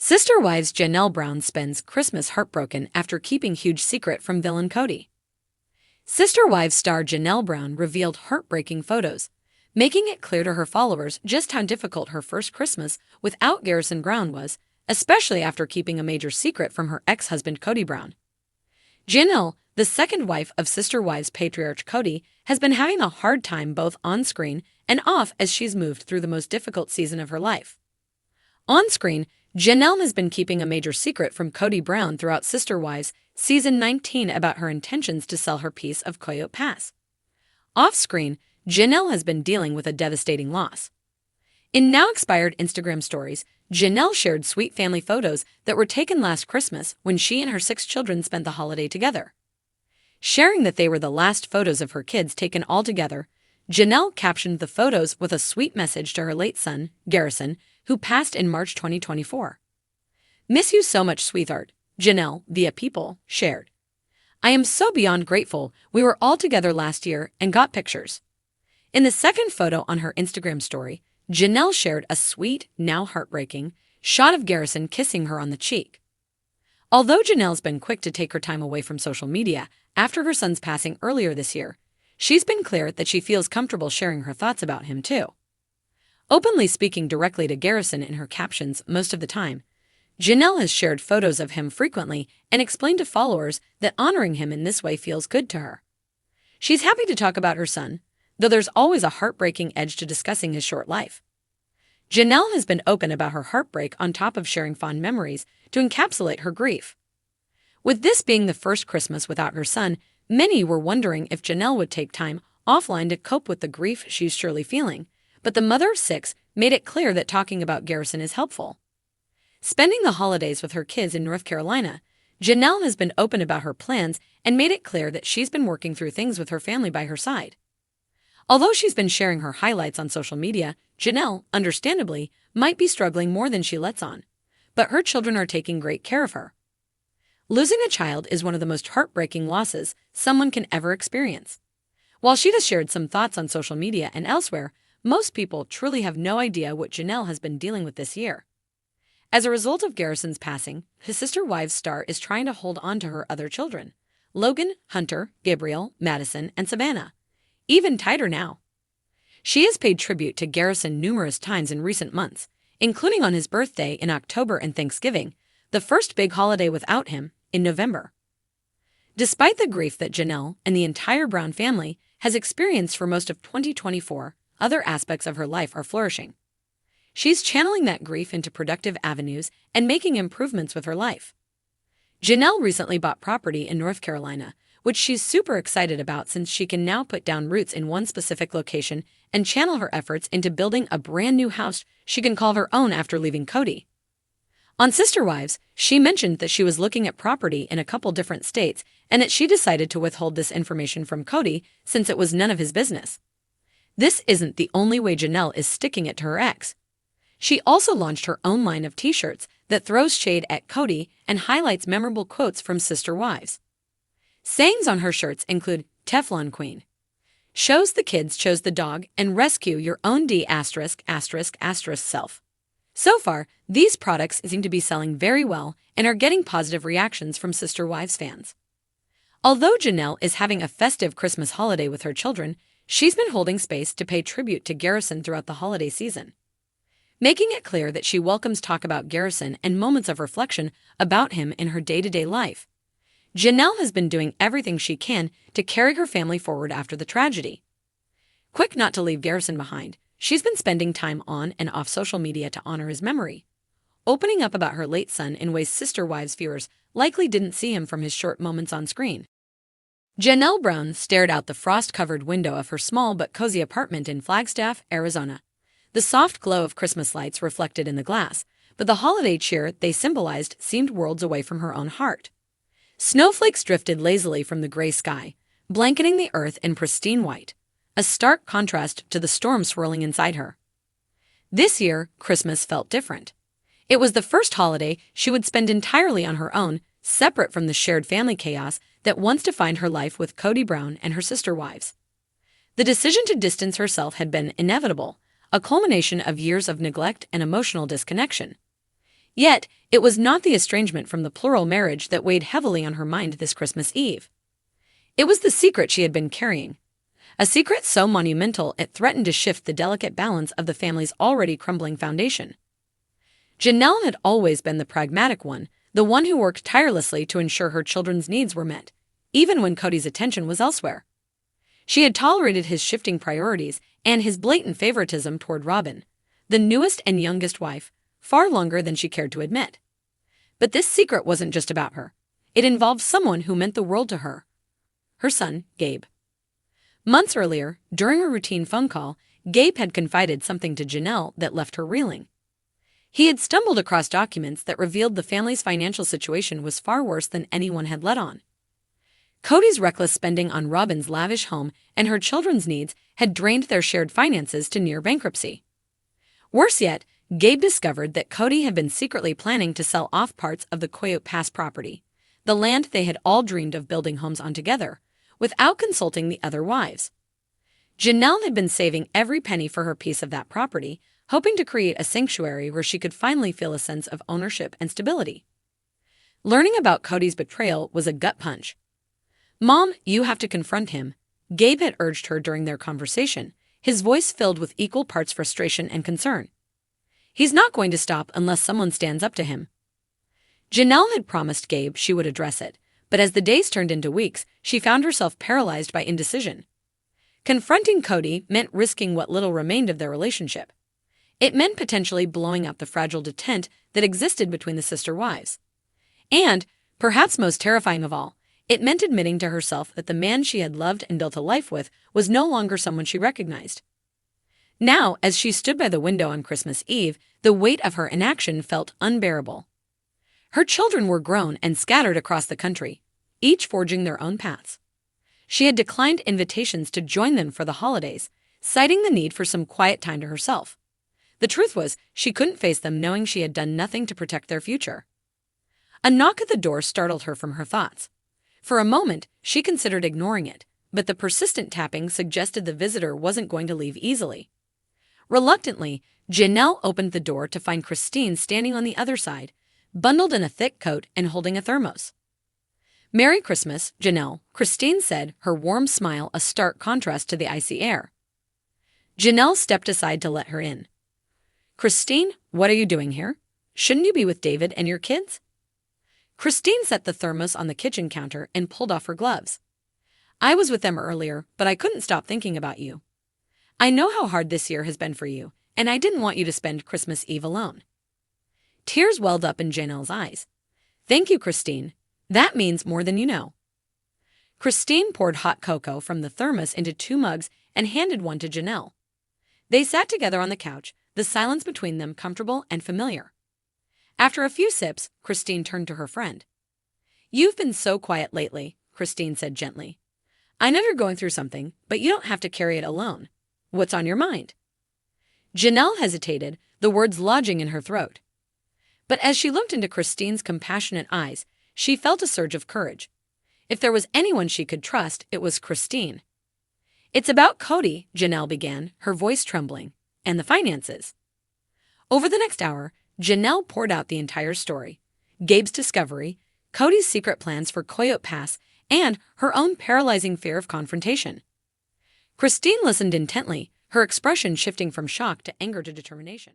Sister Wives Janelle Brown spends Christmas heartbroken after keeping huge secret from villain Kody. Sister Wives star Janelle Brown revealed heartbreaking photos, making it clear to her followers just how difficult her first Christmas without Garrison Brown was, especially after keeping a major secret from her ex-husband Kody Brown. Janelle, the second wife of Sister Wives patriarch Kody, has been having a hard time both on screen and off as she's moved through the most difficult season of her life. On screen, Janelle has been keeping a major secret from Kody Brown throughout Sister Wives Season 19 about her intentions to sell her piece of Coyote Pass. Off-screen, Janelle has been dealing with a devastating loss. In now-expired Instagram stories, Janelle shared sweet family photos that were taken last Christmas when she and her 6 children spent the holiday together. Sharing that they were the last photos of her kids taken all together, Janelle captioned the photos with a sweet message to her late son, Garrison, who passed in March 2024. "Miss you so much, sweetheart," Janelle, via People, shared. "I am so beyond grateful we were all together last year and got pictures." In the second photo on her Instagram story, Janelle shared a sweet, now heartbreaking, shot of Garrison kissing her on the cheek. Although Janelle's been quick to take her time away from social media after her son's passing earlier this year, she's been clear that she feels comfortable sharing her thoughts about him too. Openly speaking directly to Garrison in her captions most of the time, Janelle has shared photos of him frequently and explained to followers that honoring him in this way feels good to her. She's happy to talk about her son, though there's always a heartbreaking edge to discussing his short life. Janelle has been open about her heartbreak on top of sharing fond memories to encapsulate her grief. With this being the first Christmas without her son, many were wondering if Janelle would take time offline to cope with the grief she's surely feeling, but the mother of 6 made it clear that talking about Garrison is helpful. Spending the holidays with her kids in North Carolina, Janelle has been open about her plans and made it clear that she's been working through things with her family by her side. Although she's been sharing her highlights on social media, Janelle, understandably, might be struggling more than she lets on, but her children are taking great care of her. Losing a child is one of the most heartbreaking losses someone can ever experience. While she has shared some thoughts on social media and elsewhere, most people truly have no idea what Janelle has been dealing with this year. As a result of Garrison's passing, his Sister Wives star is trying to hold on to her other children, Logan, Hunter, Gabriel, Madison, and Savannah, even tighter now. She has paid tribute to Garrison numerous times in recent months, including on his birthday in October and Thanksgiving, the first big holiday without him, in November. Despite the grief that Janelle and the entire Brown family has experienced for most of 2024, other aspects of her life are flourishing. She's channeling that grief into productive avenues and making improvements with her life. Janelle recently bought property in North Carolina, which she's super excited about since she can now put down roots in one specific location and channel her efforts into building a brand new house she can call her own after leaving Kody. On Sister Wives, she mentioned that she was looking at property in a couple different states and that she decided to withhold this information from Kody since it was none of his business. This isn't the only way Janelle is sticking it to her ex. She also launched her own line of t-shirts that throws shade at Kody and highlights memorable quotes from Sister Wives. Sayings on her shirts include Teflon Queen, shows the kids chose the dog, and rescue your own D***** self. So far, these products seem to be selling very well and are getting positive reactions from Sister Wives fans. Although Janelle is having a festive Christmas holiday with her children, she's been holding space to pay tribute to Garrison throughout the holiday season, making it clear that she welcomes talk about Garrison and moments of reflection about him in her day-to-day life. Janelle has been doing everything she can to carry her family forward after the tragedy. Quick not to leave Garrison behind, she's been spending time on and off social media to honor his memory, opening up about her late son in ways Sister Wives viewers likely didn't see him from his short moments on screen. Janelle Brown stared out the frost-covered window of her small but cozy apartment in Flagstaff, Arizona. The soft glow of Christmas lights reflected in the glass, but the holiday cheer they symbolized seemed worlds away from her own heart. Snowflakes drifted lazily from the gray sky, blanketing the earth in pristine white, a stark contrast to the storm swirling inside her. This year, Christmas felt different. It was the first holiday she would spend entirely on her own, separate from the shared family chaos that once defined her life with Kody Brown and her Sister Wives. The decision to distance herself had been inevitable, a culmination of years of neglect and emotional disconnection. Yet, it was not the estrangement from the plural marriage that weighed heavily on her mind this Christmas Eve. It was the secret she had been carrying. A secret so monumental it threatened to shift the delicate balance of the family's already crumbling foundation. Janelle had always been the pragmatic one, the one who worked tirelessly to ensure her children's needs were met, even when Kody's attention was elsewhere. She had tolerated his shifting priorities and his blatant favoritism toward Robin, the newest and youngest wife, far longer than she cared to admit. But this secret wasn't just about her. It involved someone who meant the world to her. Her son, Gabe. Months earlier, during a routine phone call, Gabe had confided something to Janelle that left her reeling. He had stumbled across documents that revealed the family's financial situation was far worse than anyone had let on. Kody's reckless spending on Robin's lavish home and her children's needs had drained their shared finances to near bankruptcy. Worse yet, Gabe discovered that Kody had been secretly planning to sell off parts of the Coyote Pass property, the land they had all dreamed of building homes on together, without consulting the other wives. Janelle had been saving every penny for her piece of that property, hoping to create a sanctuary where she could finally feel a sense of ownership and stability. Learning about Kody's betrayal was a gut punch. "Mom, you have to confront him," Gabe had urged her during their conversation, his voice filled with equal parts frustration and concern. "He's not going to stop unless someone stands up to him." Janelle had promised Gabe she would address it, but as the days turned into weeks, she found herself paralyzed by indecision. Confronting Kody meant risking what little remained of their relationship. It meant potentially blowing up the fragile detente that existed between the sister wives. And, perhaps most terrifying of all, it meant admitting to herself that the man she had loved and built a life with was no longer someone she recognized. Now, as she stood by the window on Christmas Eve, the weight of her inaction felt unbearable. Her children were grown and scattered across the country, each forging their own paths. She had declined invitations to join them for the holidays, citing the need for some quiet time to herself. The truth was, she couldn't face them knowing she had done nothing to protect their future. A knock at the door startled her from her thoughts. For a moment, she considered ignoring it, but the persistent tapping suggested the visitor wasn't going to leave easily. Reluctantly, Janelle opened the door to find Cristin standing on the other side, bundled in a thick coat and holding a thermos. "Merry Christmas, Janelle," Cristin said, her warm smile a stark contrast to the icy air. Janelle stepped aside to let her in. "Cristin, what are you doing here? Shouldn't you be with David and your kids?" Cristin set the thermos on the kitchen counter and pulled off her gloves. "I was with them earlier, but I couldn't stop thinking about you. I know how hard this year has been for you, and I didn't want you to spend Christmas Eve alone." Tears welled up in Janelle's eyes. "Thank you, Cristin. That means more than you know." Cristin poured hot cocoa from the thermos into 2 mugs and handed one to Janelle. They sat together on the couch, the silence between them comfortable and familiar. After a few sips, Cristin turned to her friend. "You've been so quiet lately," Cristin said gently. "I know you're going through something, but you don't have to carry it alone. What's on your mind?" Janelle hesitated, the words lodging in her throat. But as she looked into Cristin's compassionate eyes, she felt a surge of courage. If there was anyone she could trust, it was Cristin. "It's about Kody," Janelle began, her voice trembling, "and the finances." Over the next hour, Janelle poured out the entire story: Gabe's discovery, Kody's secret plans for Coyote Pass, and her own paralyzing fear of confrontation. Cristin listened intently, her expression shifting from shock to anger to determination.